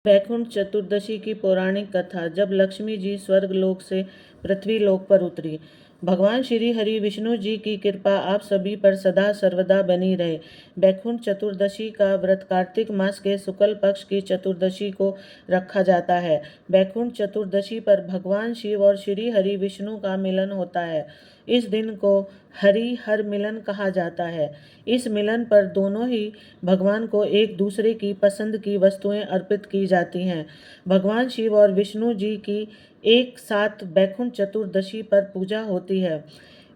वैकुंठ चतुर्दशी की पौराणिक कथा। जब लक्ष्मी जी स्वर्ग लोक से पृथ्वी लोक पर उतरी, भगवान श्री हरि विष्णु जी की कृपा आप सभी पर सदा सर्वदा बनी रहे। वैकुंठ चतुर्दशी का व्रत कार्तिक मास के शुक्ल पक्ष की चतुर्दशी को रखा जाता है। वैकुंठ चतुर्दशी पर भगवान शिव और श्री हरि विष्णु का मिलन होता है। इस दिन को हरि हर मिलन कहा जाता है। इस मिलन पर दोनों ही भगवान को एक दूसरे की पसंद की वस्तुएं अर्पित की जाती हैं। भगवान शिव और विष्णु जी की एक साथ वैकुंठ चतुर्दशी पर पूजा होती है।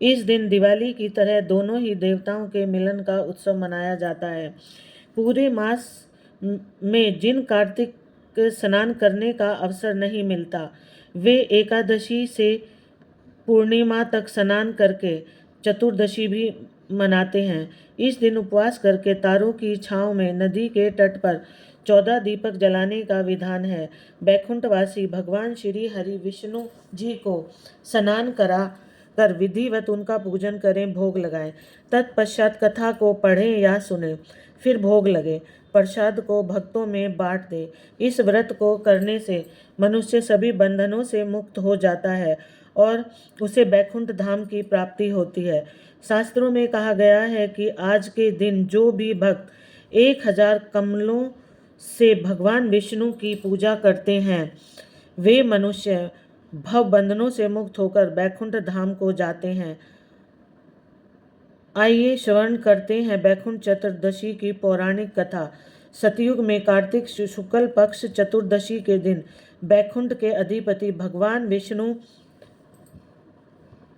इस दिन दिवाली की तरह दोनों ही देवताओं के मिलन का उत्सव मनाया जाता है। पूरे मास में जिन कार्तिक स्नान करने का अवसर नहीं मिलता, वे एकादशी से पूर्णिमा तक स्नान करके चतुर्दशी भी मनाते हैं। इस दिन उपवास करके तारों की छांव में नदी के तट पर 14 दीपक जलाने का विधान है। वैकुंठवासी भगवान श्री हरि विष्णु जी को स्नान करा कर विधिवत उनका पूजन करें, भोग लगाएं। तत्पश्चात कथा को पढ़ें या सुने, फिर भोग लगे, प्रसाद को भक्तों में बांट दे। इस व्रत को करने से मनुष्य सभी बंधनों से मुक्त हो जाता है और उसे वैकुंठ धाम की प्राप्ति होती है। शास्त्रों में कहा गया है कि आज के दिन जो भी भक्त 1000 कमलों से भगवान विष्णु की पूजा करते हैं, वे मनुष्य भव बंधनों से मुक्त होकर वैकुंठ धाम को जाते हैं। आइए श्रवण करते हैं वैकुंठ चतुर्दशी की पौराणिक कथा। सतयुग में कार्तिक शुक्ल पक्ष चतुर्दशी के दिन वैकुंठ के अधिपति भगवान विष्णु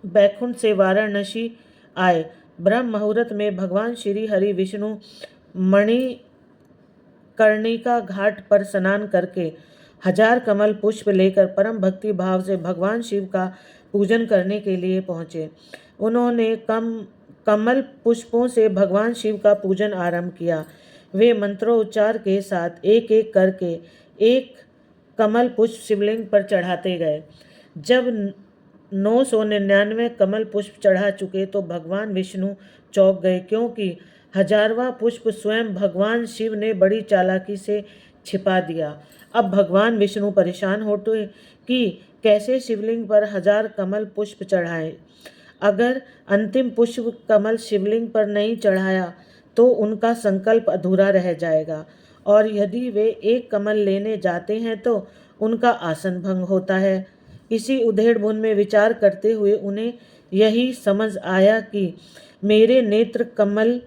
वैकुंठ से वाराणसी आए। ब्रह्म मुहूर्त में भगवान श्री हरि विष्णु मणिकर्णिका घाट पर स्नान करके 1000 कमल पुष्प लेकर परम भक्ति भाव से भगवान शिव का पूजन करने के लिए पहुँचे। उन्होंने कमल पुष्पों से भगवान शिव का पूजन आरंभ किया। वे मंत्रोच्चार के साथ एक एक करके एक कमल पुष्प शिवलिंग पर चढ़ाते गए। जब 999 कमल पुष्प चढ़ा चुके तो भगवान विष्णु चौंक गए, क्योंकि 1000वां पुष्प स्वयं भगवान शिव ने बड़ी चालाकी से छिपा दिया। अब भगवान विष्णु परेशान होते कि कैसे शिवलिंग पर 1000 कमल पुष्प चढ़ाएं। अगर अंतिम पुष्प कमल शिवलिंग पर नहीं चढ़ाया तो उनका संकल्प अधूरा रह जाएगा, और यदि वे एक कमल लेने जाते हैं तो उनका आसन भंग होता है। इसी उधेड़-बुन में विचार करते हुए उन्हें यही समझ आया कि मेरे नेत्र कमल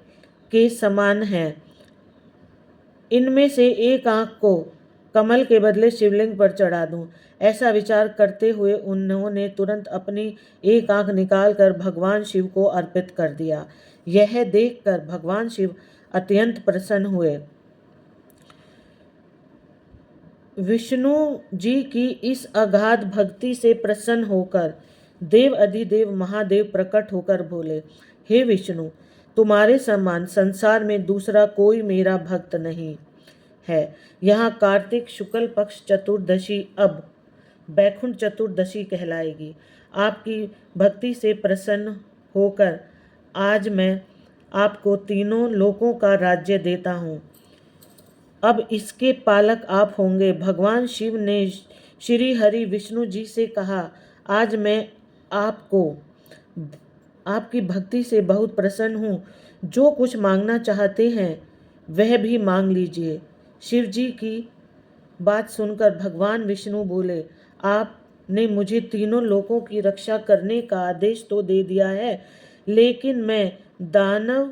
के समान हैं, इनमें से एक आँख को कमल के बदले शिवलिंग पर चढ़ा दूं। ऐसा विचार करते हुए उन्होंने तुरंत अपनी एक आँख निकालकर भगवान शिव को अर्पित कर दिया। यह देखकर भगवान शिव अत्यंत प्रसन्न हुए। विष्णु जी की इस अगाध भक्ति से प्रसन्न होकर देव अधिदेव महादेव प्रकट होकर बोले, हे विष्णु, तुम्हारे समान संसार में दूसरा कोई मेरा भक्त नहीं है। यहाँ कार्तिक शुक्ल पक्ष चतुर्दशी अब वैकुंठ चतुर्दशी कहलाएगी। आपकी भक्ति से प्रसन्न होकर आज मैं आपको तीनों लोकों का राज्य देता हूँ। अब इसके पालक आप होंगे। भगवान शिव ने श्री हरि विष्णु जी से कहा, आज मैं आपको आपकी भक्ति से बहुत प्रसन्न हूँ। जो कुछ मांगना चाहते हैं वह भी मांग लीजिए। शिव जी की बात सुनकर भगवान विष्णु बोले, आपने मुझे तीनों लोकों की रक्षा करने का आदेश तो दे दिया है, लेकिन मैं दानव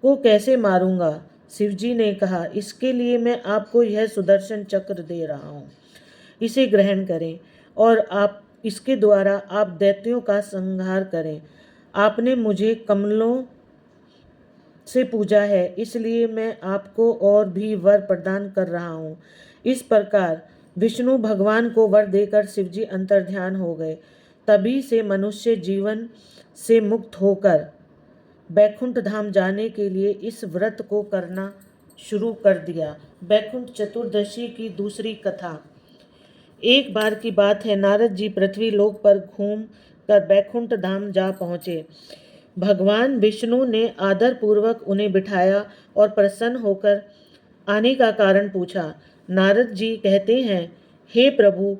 को कैसे मारूंगा? शिव जी ने कहा, इसके लिए मैं आपको यह सुदर्शन चक्र दे रहा हूँ, इसे ग्रहण करें और आप इसके द्वारा आप दैत्यों का संहार करें। आपने मुझे कमलों से पूजा है, इसलिए मैं आपको और भी वर प्रदान कर रहा हूँ। इस प्रकार विष्णु भगवान को वर देकर शिवजी अंतर्ध्यान हो गए। तभी से मनुष्य जीवन से मुक्त होकर वैकुंठ धाम जाने के लिए इस व्रत को करना शुरू कर दिया। वैकुंठ चतुर्दशी की दूसरी कथा। एक बार की बात है, नारद जी पृथ्वी लोक पर घूम कर वैकुंठ धाम जा पहुँचे। भगवान विष्णु ने आदर पूर्वक उन्हें बिठाया और प्रसन्न होकर आने का कारण पूछा। नारद जी कहते हैं, हे प्रभु,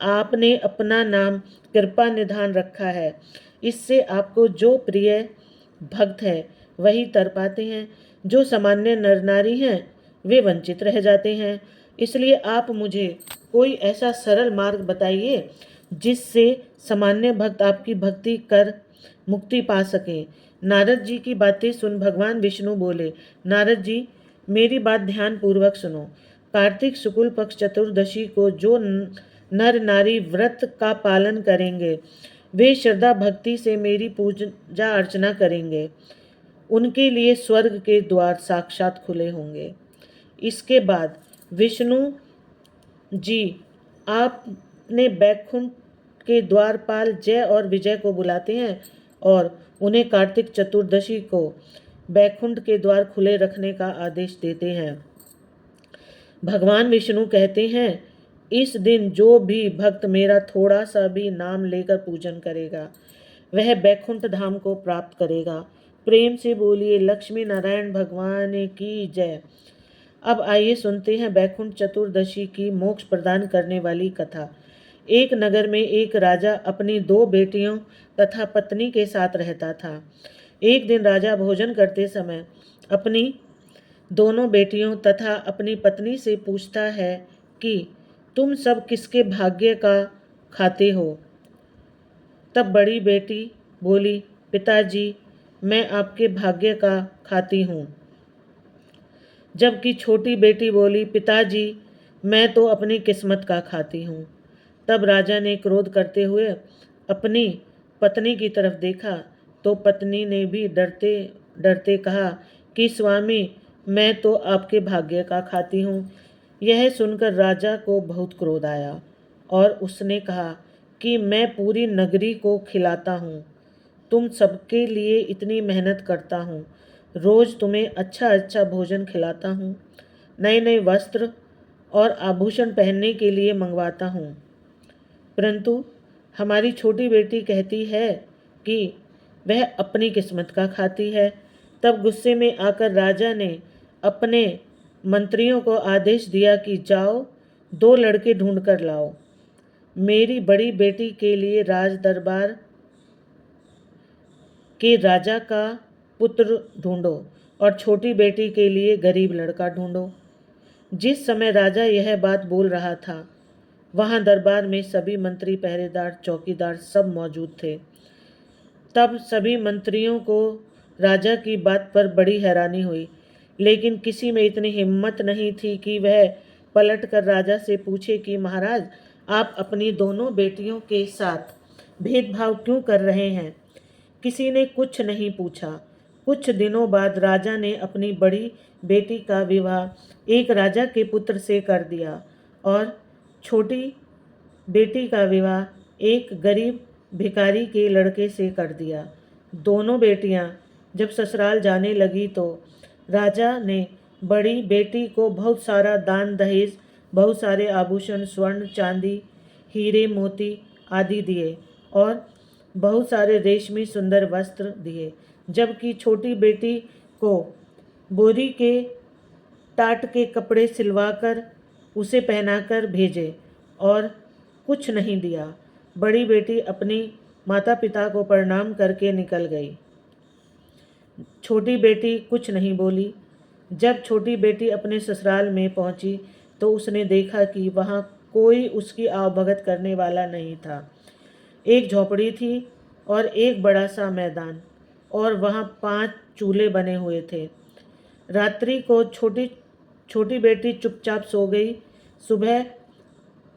आपने अपना नाम कृपा निधान रखा है, इससे आपको जो प्रिय भक्त है वही तर पाते हैं। जो सामान्य नर नारी हैं वे वंचित रह जाते हैं। इसलिए आप मुझे कोई ऐसा सरल मार्ग बताइए जिससे सामान्य भक्त आपकी भक्ति कर मुक्ति पा सके। नारद जी की बातें सुन भगवान विष्णु बोले, नारद जी, मेरी बात ध्यान पूर्वक सुनो। कार्तिक शुक्ल पक्ष चतुर्दशी को जो नर नारी व्रत का पालन करेंगे वे श्रद्धा भक्ति से मेरी पूजा अर्चना करेंगे, उनके लिए स्वर्ग के द्वार साक्षात खुले होंगे। इसके बाद विष्णु जी आपने बैकुंठ के द्वारपाल जय और विजय को बुलाते हैं और उन्हें कार्तिक चतुर्दशी को बैकुंठ के द्वार खुले रखने का आदेश देते हैं। भगवान विष्णु कहते हैं, इस दिन जो भी भक्त मेरा थोड़ा सा भी नाम लेकर पूजन करेगा वह बैकुंठ धाम को प्राप्त करेगा। प्रेम से बोलिए लक्ष्मी नारायण भगवान की जय। अब आइए सुनते हैं बैकुंठ चतुर्दशी की मोक्ष प्रदान करने वाली कथा। एक नगर में एक राजा अपनी 2 बेटियों तथा पत्नी के साथ रहता था। एक दिन राजा भोजन करते समय अपनी दोनों बेटियों तथा अपनी पत्नी से पूछता है कि तुम सब किसके भाग्य का खाते हो। तब बड़ी बेटी बोली, पिताजी, मैं आपके भाग्य का खाती हूँ। जबकि छोटी बेटी बोली, पिताजी, मैं तो अपनी किस्मत का खाती हूँ। तब राजा ने क्रोध करते हुए अपनी पत्नी की तरफ देखा तो पत्नी ने भी डरते डरते कहा कि स्वामी, मैं तो आपके भाग्य का खाती हूँ। यह सुनकर राजा को बहुत क्रोध आया और उसने कहा कि मैं पूरी नगरी को खिलाता हूँ, तुम सबके लिए इतनी मेहनत करता हूँ, रोज़ तुम्हें अच्छा अच्छा भोजन खिलाता हूँ, नए नए वस्त्र और आभूषण पहनने के लिए मंगवाता हूँ, परंतु हमारी छोटी बेटी कहती है कि वह अपनी किस्मत का खाती है। तब गुस्से में आकर राजा ने अपने मंत्रियों को आदेश दिया कि जाओ 2 लड़के ढूंढ कर लाओ, मेरी बड़ी बेटी के लिए राज दरबार के राजा का पुत्र ढूंढो और छोटी बेटी के लिए गरीब लड़का ढूंढो। जिस समय राजा यह बात बोल रहा था वहाँ दरबार में सभी मंत्री, पहरेदार, चौकीदार सब मौजूद थे। तब सभी मंत्रियों को राजा की बात पर बड़ी हैरानी हुई, लेकिन किसी में इतनी हिम्मत नहीं थी कि वह पलटकर राजा से पूछे कि महाराज, आप अपनी दोनों बेटियों के साथ भेदभाव क्यों कर रहे हैं। किसी ने कुछ नहीं पूछा। कुछ दिनों बाद राजा ने अपनी बड़ी बेटी का विवाह एक राजा के पुत्र से कर दिया और छोटी बेटी का विवाह एक गरीब भिखारी के लड़के से कर दिया। दोनों बेटियां जब ससुराल जाने लगी तो राजा ने बड़ी बेटी को बहुत सारा दान दहेज, बहुत सारे आभूषण, स्वर्ण, चांदी, हीरे, मोती आदि दिए और बहुत सारे रेशमी सुंदर वस्त्र दिए, जबकि छोटी बेटी को बोरी के टाट के कपड़े सिलवाकर उसे पहनाकर भेजे और कुछ नहीं दिया। बड़ी बेटी अपनी माता पिता को प्रणाम करके निकल गई। छोटी बेटी कुछ नहीं बोली। जब छोटी बेटी अपने ससुराल में पहुंची तो उसने देखा कि वहाँ कोई उसकी आवभगत करने वाला नहीं था। एक झोपड़ी थी और एक बड़ा सा मैदान और वहाँ 5 चूल्हे बने हुए थे। रात्रि को छोटी बेटी चुपचाप सो गई। सुबह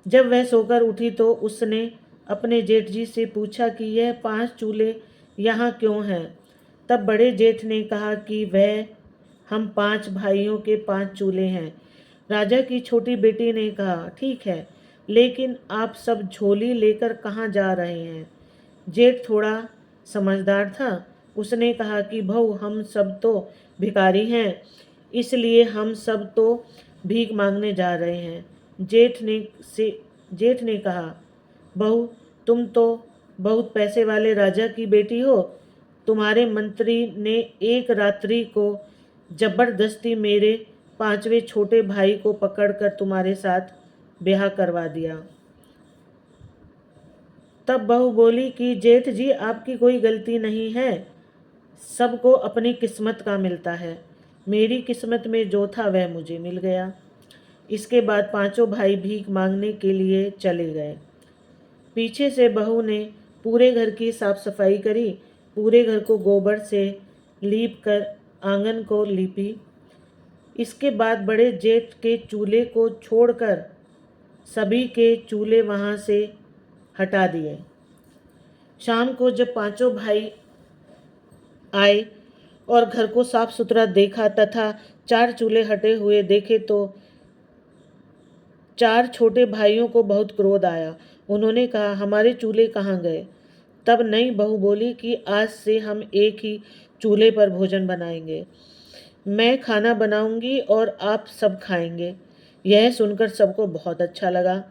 जब वह सोकर उठी तो उसने अपने जेठ जी से पूछा कि यह 5 चूल्हे यहाँ क्यों हैं। तब बड़े जेठ ने कहा कि वह हम 5 भाइयों के 5 चूल्हे हैं। राजा की छोटी बेटी ने कहा, ठीक है, लेकिन आप सब झोली लेकर कहाँ जा रहे हैं। जेठ थोड़ा समझदार था। उसने कहा कि बहू, हम सब तो भिखारी हैं, इसलिए हम सब तो भीख मांगने जा रहे हैं। जेठ ने कहा, बहू, तुम तो बहुत पैसे वाले राजा की बेटी हो। तुम्हारे मंत्री ने एक रात्रि को जबरदस्ती मेरे पांचवें छोटे भाई को पकड़कर तुम्हारे साथ ब्याह करवा दिया। तब बहू बोली कि जेठ जी, आपकी कोई गलती नहीं है, सबको अपनी किस्मत का मिलता है। मेरी किस्मत में जो था वह मुझे मिल गया। इसके बाद पांचों भाई भीख मांगने के लिए चले गए। पीछे से बहू ने पूरे घर की साफ सफाई करी, पूरे घर को गोबर से लीप कर आंगन को लीपी। इसके बाद बड़े जेठ के चूल्हे को छोड़कर सभी के चूल्हे वहाँ से हटा दिए। शाम को जब पांचों भाई आए और घर को साफ सुथरा देखा तथा 4 चूल्हे हटे हुए देखे तो 4 छोटे भाइयों को बहुत क्रोध आया। उन्होंने कहा, हमारे चूल्हे कहाँ गए? तब नई बहू बोली कि आज से हम एक ही चूल्हे पर भोजन बनाएंगे। मैं खाना बनाऊंगी और आप सब खाएंगे। यह सुनकर सबको बहुत अच्छा लगा।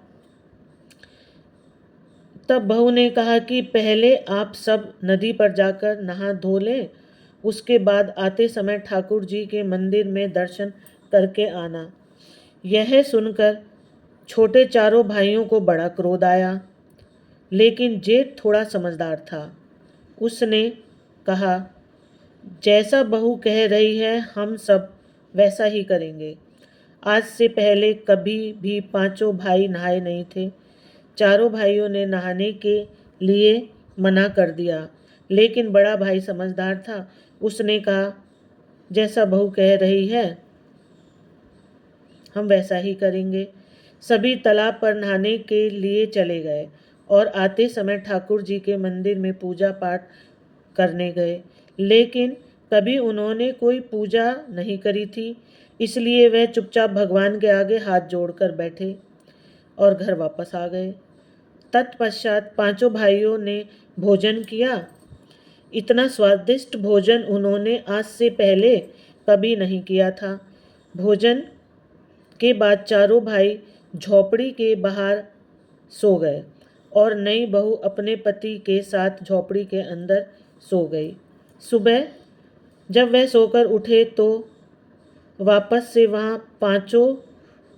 तब बहू ने कहा कि पहले आप सब नदी पर जाकर नहा धो लें, उसके बाद आते समय ठाकुर जी के मंदिर में दर्शन करके आना। यह सुनकर छोटे चारों भाइयों को बड़ा क्रोध आया, लेकिन जेठ थोड़ा समझदार था। उसने कहा, जैसा बहू कह रही है हम सब वैसा ही करेंगे। आज से पहले कभी भी पांचों भाई नहाए नहीं थे। चारों भाइयों ने नहाने के लिए मना कर दिया, लेकिन बड़ा भाई समझदार था। उसने कहा, जैसा बहू कह रही है हम वैसा ही करेंगे। सभी तालाब पर नहाने के लिए चले गए और आते समय ठाकुर जी के मंदिर में पूजा पाठ करने गए, लेकिन कभी उन्होंने कोई पूजा नहीं करी थी, इसलिए वह चुपचाप भगवान के आगे हाथ जोड़कर बैठे और घर वापस आ गए। तत्पश्चात पांचों भाइयों ने भोजन किया। इतना स्वादिष्ट भोजन उन्होंने आज से पहले कभी नहीं किया था। भोजन के बाद चारों भाई झोपड़ी के बाहर सो गए और नई बहू अपने पति के साथ झोपड़ी के अंदर सो गई। सुबह जब वह सोकर उठे तो वापस से वहाँ पांचों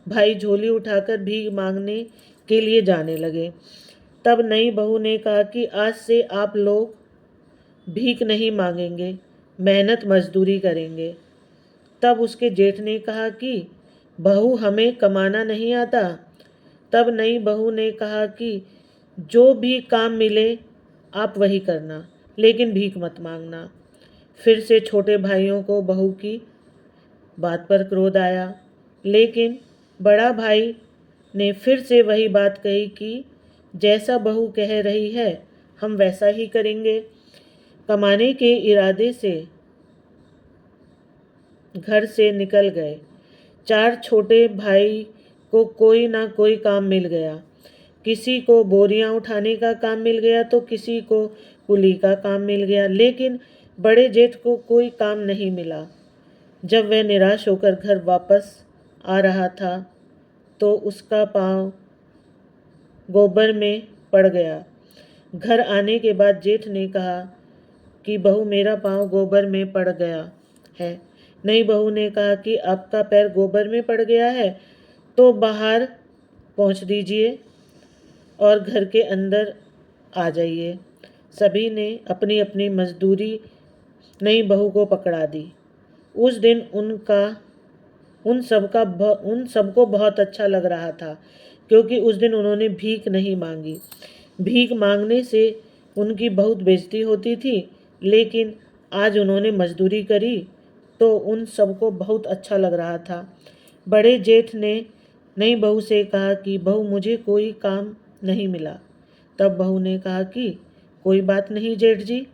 भाई झोली उठाकर भीख मांगने के लिए जाने लगे। तब नई बहू ने कहा कि आज से आप लोग भीख नहीं मांगेंगे, मेहनत मजदूरी करेंगे। तब उसके जेठ ने कहा कि बहू, हमें कमाना नहीं आता। तब नई बहू ने कहा कि जो भी काम मिले आप वही करना, लेकिन भीख मत मांगना। फिर से छोटे भाइयों को बहू की बात पर क्रोध आया, लेकिन बड़ा भाई ने फिर से वही बात कही कि जैसा बहू कह रही है हम वैसा ही करेंगे। कमाने के इरादे से घर से निकल गए। 4 छोटे भाई को कोई ना कोई काम मिल गया। किसी को बोरियां उठाने का काम मिल गया तो किसी को कुली का काम मिल गया, लेकिन बड़े जेठ को कोई काम नहीं मिला। जब वह निराश होकर घर वापस आ रहा था तो उसका पांव गोबर में पड़ गया। घर आने के बाद जेठ ने कहा कि बहू, मेरा पांव गोबर में पड़ गया है। नई बहू ने कहा कि आपका पैर गोबर में पड़ गया है तो बाहर पहुंच दीजिए और घर के अंदर आ जाइए। सभी ने अपनी अपनी मजदूरी नई बहू को पकड़ा दी। उस दिन उन सबको बहुत अच्छा लग रहा था, क्योंकि उस दिन उन्होंने भीख नहीं मांगी। भीख मांगने से उनकी बहुत बेइज्जती होती थी, लेकिन आज उन्होंने मजदूरी करी तो उन सबको बहुत अच्छा लग रहा था। बड़े जेठ ने नई बहू से कहा कि बहू, मुझे कोई काम नहीं मिला। तब बहू ने कहा कि कोई बात नहीं जेठ जी।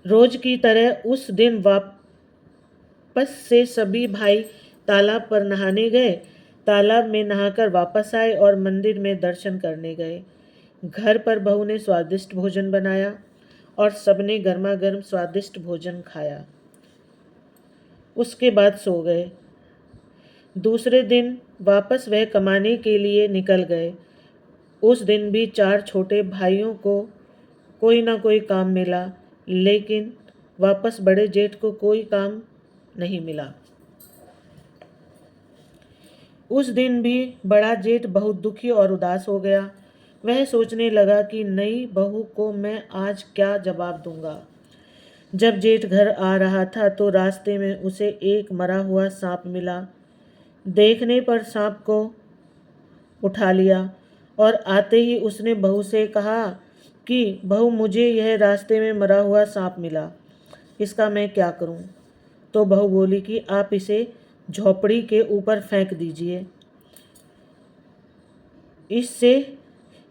रोज की तरह उस दिन वापस से सभी भाई तालाब पर नहाने गए। तालाब में नहाकर वापस आए और मंदिर में दर्शन करने गए। घर पर बहू ने स्वादिष्ट भोजन बनाया और सबने गर्मा गर्म स्वादिष्ट भोजन खाया। उसके बाद सो गए। दूसरे दिन वापस वह कमाने के लिए निकल गए। उस दिन भी 4 छोटे भाइयों को कोई ना कोई काम मिला, लेकिन वापस बड़े जेठ को कोई काम नहीं मिला। उस दिन भी बड़ा जेठ बहुत दुखी और उदास हो गया। वह सोचने लगा कि नई बहू को मैं आज क्या जवाब दूंगा। जब जेठ घर आ रहा था तो रास्ते में उसे एक मरा हुआ सांप मिला। देखने पर सांप को उठा लिया और आते ही उसने बहू से कहा कि बहू, मुझे यह रास्ते में मरा हुआ सांप मिला, इसका मैं क्या करूं? तो बहू बोली कि आप इसे झोपड़ी के ऊपर फेंक दीजिए। इससे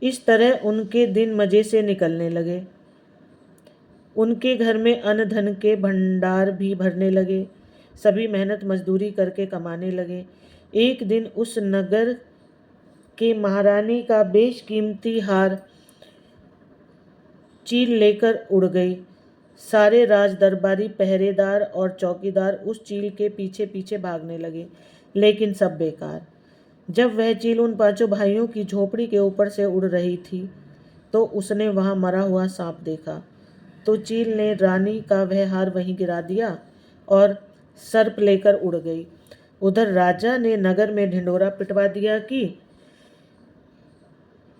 इस तरह उनके दिन मज़े से निकलने लगे। उनके घर में अन्न धन के भंडार भी भरने लगे। सभी मेहनत मजदूरी करके कमाने लगे। एक दिन उस नगर के महारानी का बेशकीमती हार चील लेकर उड़ गई। सारे राज दरबारी, पहरेदार और चौकीदार उस चील के पीछे पीछे भागने लगे, लेकिन सब बेकार। जब वह चील उन पांचों भाइयों की झोपड़ी के ऊपर से उड़ रही थी तो उसने वहां मरा हुआ सांप देखा। तो चील ने रानी का वह हार वहीं गिरा दिया और सर्प लेकर उड़ गई। उधर राजा ने नगर में ढिंढोरा पिटवा दिया कि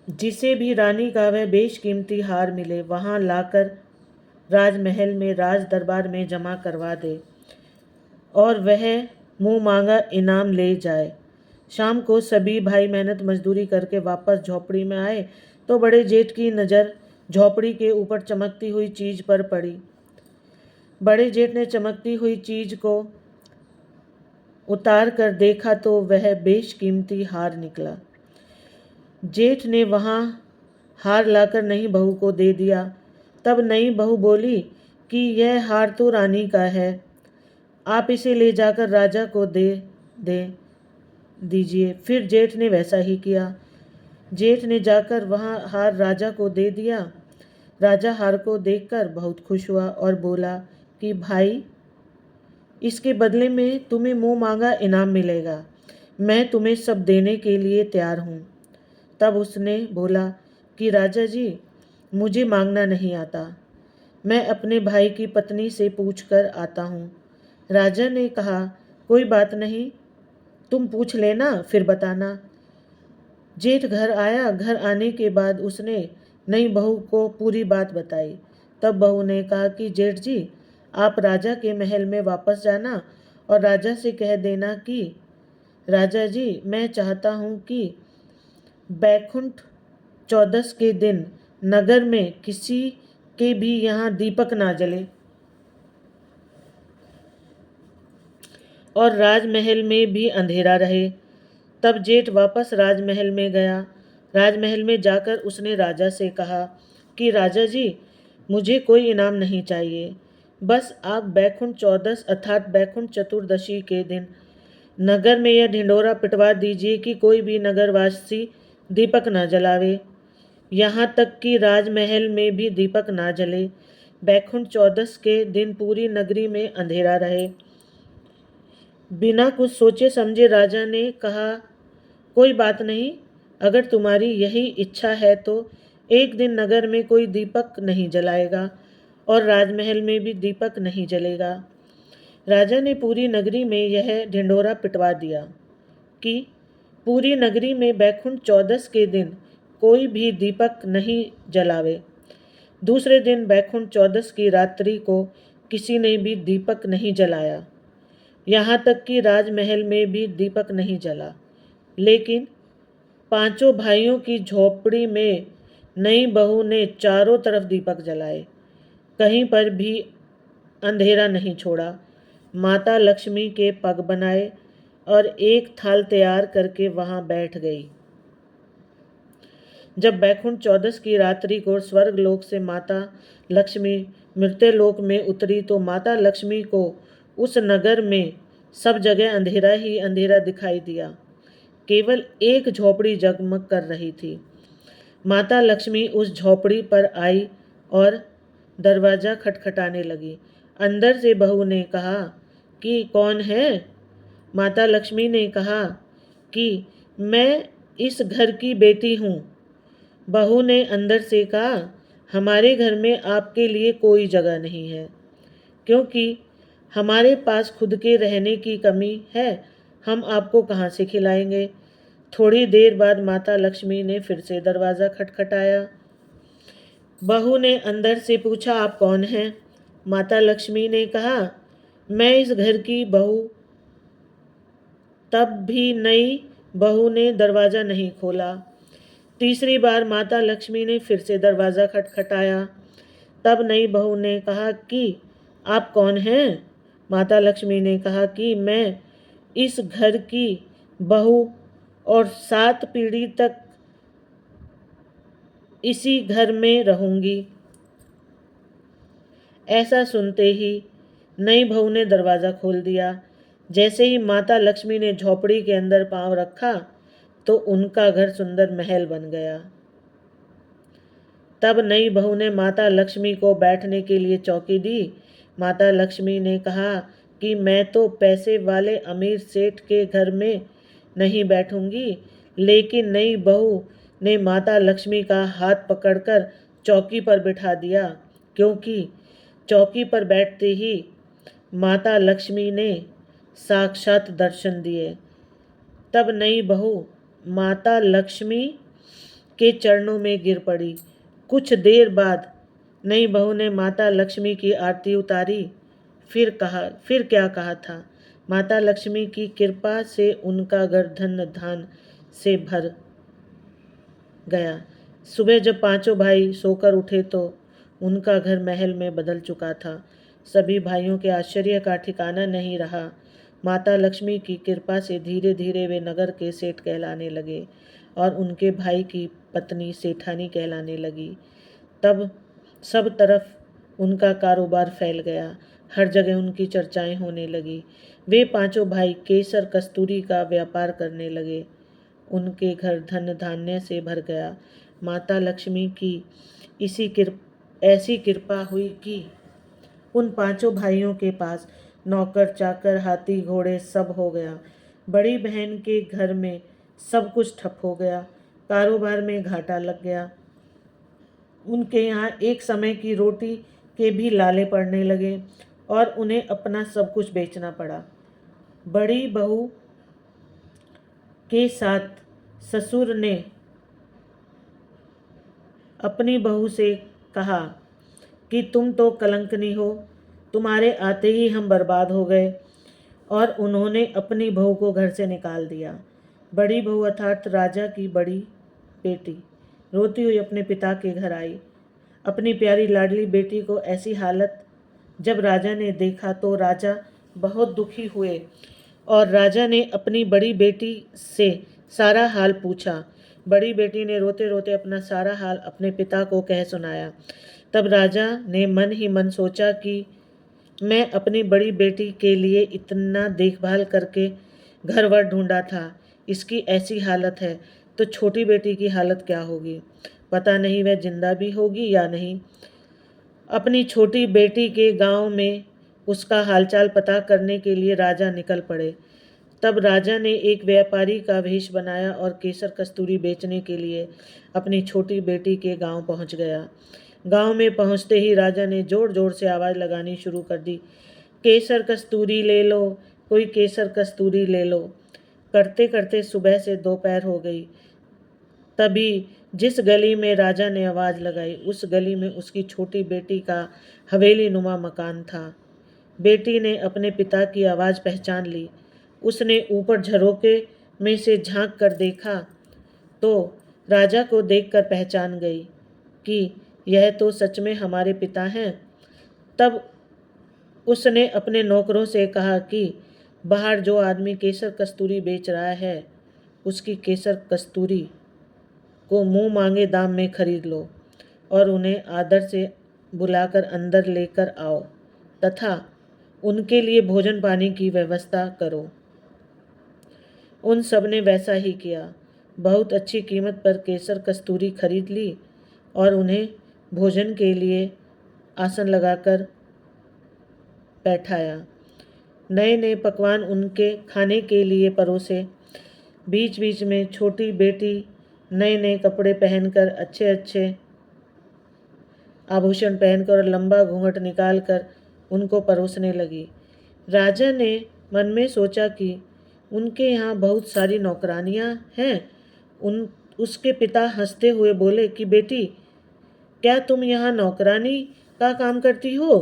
जिसे भी रानी का वह बेशकीमती हार मिले वहां लाकर राजमहल में, राज दरबार में जमा करवा दे और वह मुंह मांगा इनाम ले जाए। शाम को सभी भाई मेहनत मजदूरी करके वापस झोपड़ी में आए तो बड़े जेठ की नज़र झोपड़ी के ऊपर चमकती हुई चीज पर पड़ी। बड़े जेठ ने चमकती हुई चीज को उतार कर देखा तो वह बेशकीमती हार निकला। जेठ ने वहां हार लाकर नई बहू को दे दिया। तब नई बहू बोली कि यह हार तो रानी का है, आप इसे ले जाकर राजा को दे दीजिए। फिर जेठ ने वैसा ही किया। जेठ ने जाकर वहां हार राजा को दे दिया। राजा हार को देखकर बहुत खुश हुआ और बोला कि भाई, इसके बदले में तुम्हें मुंह मांगा इनाम मिलेगा। मैं तुम्हें सब देने के लिए तैयार हूँ। तब उसने बोला कि राजा जी, मुझे मांगना नहीं आता, मैं अपने भाई की पत्नी से पूछ कर आता हूँ। राजा ने कहा, कोई बात नहीं, तुम पूछ लेना फिर बताना। जेठ घर आया। घर आने के बाद उसने नई बहू को पूरी बात बताई। तब बहू ने कहा कि जेठ जी, आप राजा के महल में वापस जाना और राजा से कह देना कि राजा जी, मैं चाहता हूँ कि बैकुंठ चौदस के दिन नगर में किसी के भी यहाँ दीपक ना जले और राजमहल में भी अंधेरा रहे। तब जेठ वापस राजमहल में गया। राजमहल में जाकर उसने राजा से कहा कि राजा जी, मुझे कोई इनाम नहीं चाहिए, बस आप बैकुंठ चौदस अर्थात बैकुंठ चतुर्दशी के दिन नगर में यह ढिंढोरा पिटवा दीजिए कि कोई भी नगरवासी दीपक न जलावे, यहाँ तक कि राजमहल में भी दीपक ना जले। बैकुंठ चौदस के दिन पूरी नगरी में अंधेरा रहे। बिना कुछ सोचे समझे राजा ने कहा, कोई बात नहीं, अगर तुम्हारी यही इच्छा है तो एक दिन नगर में कोई दीपक नहीं जलाएगा और राजमहल में भी दीपक नहीं जलेगा। राजा ने पूरी नगरी में यह ढिंढोरा पिटवा दिया कि पूरी नगरी में बैकुंठ चौदस के दिन कोई भी दीपक नहीं जलावे। दूसरे दिन बैकुंठ चौदस की रात्रि को किसी ने भी दीपक नहीं जलाया, यहाँ तक कि राजमहल में भी दीपक नहीं जला। लेकिन पांचों भाइयों की झोपड़ी में नई बहू ने चारों तरफ दीपक जलाए, कहीं पर भी अंधेरा नहीं छोड़ा। माता लक्ष्मी के पग बनाए और एक थाल तैयार करके वहां बैठ गई। जब बैकुंठ चौदस की रात्रि को स्वर्ग लोक से माता लक्ष्मी मृत्युलोक में उतरी तो माता लक्ष्मी को उस नगर में सब जगह अंधेरा ही अंधेरा दिखाई दिया। केवल एक झोपड़ी जगमग कर रही थी। माता लक्ष्मी उस झोपड़ी पर आई और दरवाज़ा खटखटाने लगी। अंदर से बहू ने कहा कि कौन है? माता लक्ष्मी ने कहा कि मैं इस घर की बेटी हूँ। बहू ने अंदर से कहा, हमारे घर में आपके लिए कोई जगह नहीं है, क्योंकि हमारे पास खुद के रहने की कमी है। हम आपको कहाँ से खिलाएंगे। थोड़ी देर बाद माता लक्ष्मी ने फिर से दरवाज़ा खटखटाया। बहू ने अंदर से पूछा, आप कौन हैं? माता लक्ष्मी ने कहा, मैं इस घर की बहू। तब भी नई बहू ने दरवाज़ा नहीं खोला। तीसरी बार माता लक्ष्मी ने फिर से दरवाज़ा खटखटाया। तब नई बहू ने कहा कि आप कौन हैं? माता लक्ष्मी ने कहा कि मैं इस घर की बहू और 7 पीढ़ी तक इसी घर में रहूंगी। ऐसा सुनते ही नई बहू ने दरवाज़ा खोल दिया। जैसे ही माता लक्ष्मी ने झोपड़ी के अंदर पांव रखा तो उनका घर सुंदर महल बन गया। तब नई बहू ने माता लक्ष्मी को बैठने के लिए चौकी दी। माता लक्ष्मी ने कहा कि मैं तो पैसे वाले अमीर सेठ के घर में नहीं बैठूंगी। लेकिन नई बहू ने माता लक्ष्मी का हाथ पकड़कर चौकी पर बिठा दिया, क्योंकि चौकी पर बैठते ही माता लक्ष्मी ने साक्षात दर्शन दिए। तब नई बहू माता लक्ष्मी के चरणों में गिर पड़ी। कुछ देर बाद नई बहू ने माता लक्ष्मी की आरती उतारी। फिर क्या कहा था? माता लक्ष्मी की कृपा से उनका घर धन धान से भर गया। सुबह जब पांचों भाई सोकर उठे तो उनका घर महल में बदल चुका था। सभी भाइयों के आश्चर्य का ठिकाना नहीं रहा। माता लक्ष्मी की कृपा से धीरे धीरे वे नगर के सेठ कहलाने लगे और उनके भाई की पत्नी सेठानी कहलाने लगी। तब सब तरफ उनका कारोबार फैल गया। हर जगह उनकी चर्चाएं होने लगी। वे पांचों भाई केसर कस्तूरी का व्यापार करने लगे। उनके घर धन धान्य से भर गया। माता लक्ष्मी की ऐसी कृपा हुई कि उन पांचों भाइयों के पास नौकर चाकर हाथी घोड़े सब हो गया। बड़ी बहन के घर में सब कुछ ठप हो गया। कारोबार में घाटा लग गया। उनके यहाँ एक समय की रोटी के भी लाले पड़ने लगे और उन्हें अपना सब कुछ बेचना पड़ा। बड़ी बहू के साथ ससुर ने अपनी बहू से कहा कि तुम तो कलंकनी हो, तुम्हारे आते ही हम बर्बाद हो गए, और उन्होंने अपनी बहू को घर से निकाल दिया। बड़ी बहू अर्थात राजा की बड़ी बेटी रोती हुई अपने पिता के घर आई। अपनी प्यारी लाडली बेटी को ऐसी हालत जब राजा ने देखा तो राजा बहुत दुखी हुए और राजा ने अपनी बड़ी बेटी से सारा हाल पूछा। बड़ी बेटी ने रोते रोते अपना सारा हाल अपने पिता को कह सुनाया। तब राजा ने मन ही मन सोचा कि मैं अपनी बड़ी बेटी के लिए इतना देखभाल करके घर-वर ढूंढा था, इसकी ऐसी हालत है तो छोटी बेटी की हालत क्या होगी? पता नहीं वह जिंदा भी होगी या नहीं। अपनी छोटी बेटी के गांव में उसका हालचाल पता करने के लिए राजा निकल पड़े। तब राजा ने एक व्यापारी का वेश बनाया और केसर कस्तूरी बेचने के लिए अपनी छोटी बेटी के गांव पहुंच गया। गांव में पहुंचते ही राजा ने जोर जोर से आवाज़ लगानी शुरू कर दी, केसर कस्तूरी ले लो, कोई केसर कस्तूरी ले लो। करते करते सुबह से दोपहर हो गई। तभी जिस गली में राजा ने आवाज़ लगाई उस गली में उसकी छोटी बेटी का हवेली नुमा मकान था। बेटी ने अपने पिता की आवाज़ पहचान ली। उसने ऊपर झरोके में से झांक कर देखा तो राजा को देखकर पहचान गई कि यह तो सच में हमारे पिता हैं। तब उसने अपने नौकरों से कहा कि बाहर जो आदमी केसर कस्तूरी बेच रहा है उसकी केसर कस्तूरी को मुंह मांगे दाम में खरीद लो और उन्हें आदर से बुलाकर अंदर लेकर आओ तथा उनके लिए भोजन पानी की व्यवस्था करो। उन सब ने वैसा ही किया। बहुत अच्छी कीमत पर केसर कस्तूरी खरीद ली और उन्हें भोजन के लिए आसन लगाकर बैठाया। नए नए पकवान उनके खाने के लिए परोसे। बीच बीच में छोटी बेटी नए नए कपड़े पहनकर अच्छे अच्छे आभूषण पहनकर और लंबा घूंघट निकालकर उनको परोसने लगी। राजा ने मन में सोचा कि उनके यहाँ बहुत सारी नौकरानियाँ हैं। उसके पिता हंसते हुए बोले कि बेटी, क्या तुम यहाँ नौकरानी का काम करती हो?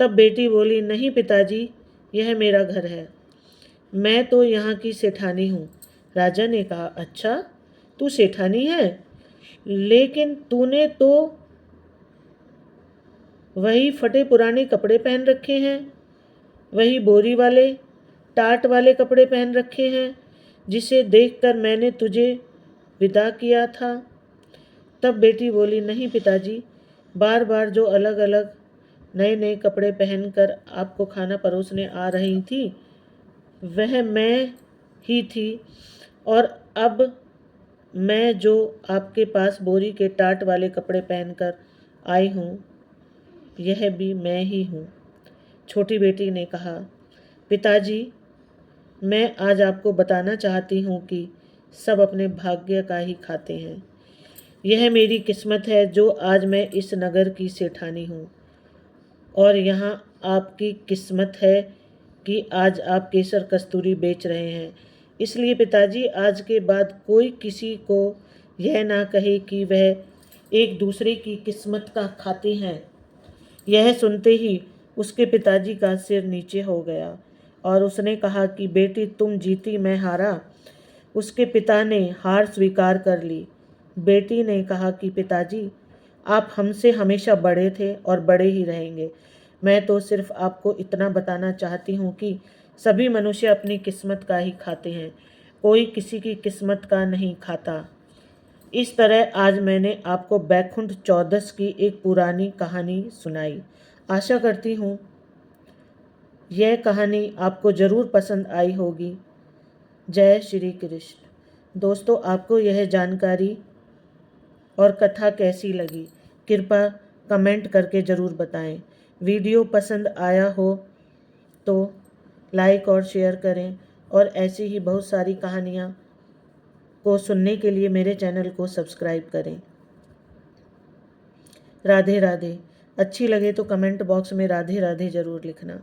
तब बेटी बोली, नहीं पिताजी, यह मेरा घर है, मैं तो यहाँ की सेठानी हूँ। राजा ने कहा, अच्छा, तू सेठानी है, लेकिन तूने तो वही फटे पुराने कपड़े पहन रखे हैं, वही बोरी वाले टाट वाले कपड़े पहन रखे हैं जिसे देखकर मैंने तुझे विदा किया था। तब बेटी बोली, नहीं पिताजी, बार बार जो अलग अलग नए नए कपड़े पहनकर आपको खाना परोसने आ रही थी वह मैं ही थी, और अब मैं जो आपके पास बोरी के टाट वाले कपड़े पहनकर आई हूँ यह भी मैं ही हूँ। छोटी बेटी ने कहा, पिताजी, मैं आज आपको बताना चाहती हूँ कि सब अपने भाग्य का ही खाते हैं। यह मेरी किस्मत है जो आज मैं इस नगर की सेठानी हूँ, और यहाँ आपकी किस्मत है कि आज आप केसर कस्तूरी बेच रहे हैं। इसलिए पिताजी, आज के बाद कोई किसी को यह ना कहे कि वह एक दूसरे की किस्मत का खाते हैं। यह सुनते ही उसके पिताजी का सिर नीचे हो गया और उसने कहा कि बेटी, तुम जीती, मैं हारा। उसके पिता ने हार स्वीकार कर ली। बेटी ने कहा कि पिताजी, आप हमसे हमेशा बड़े थे और बड़े ही रहेंगे। मैं तो सिर्फ आपको इतना बताना चाहती हूँ कि सभी मनुष्य अपनी किस्मत का ही खाते हैं, कोई किसी की किस्मत का नहीं खाता। इस तरह आज मैंने आपको बैकुंठ चौदस की एक पुरानी कहानी सुनाई। आशा करती हूँ यह कहानी आपको ज़रूर पसंद आई होगी। जय श्री कृष्ण। दोस्तों, आपको यह जानकारी और कथा कैसी लगी, कृपया कमेंट करके ज़रूर बताएं। वीडियो पसंद आया हो तो लाइक और शेयर करें, और ऐसी ही बहुत सारी कहानियाँ को सुनने के लिए मेरे चैनल को सब्सक्राइब करें। राधे राधे। अच्छी लगे तो कमेंट बॉक्स में राधे राधे ज़रूर लिखना।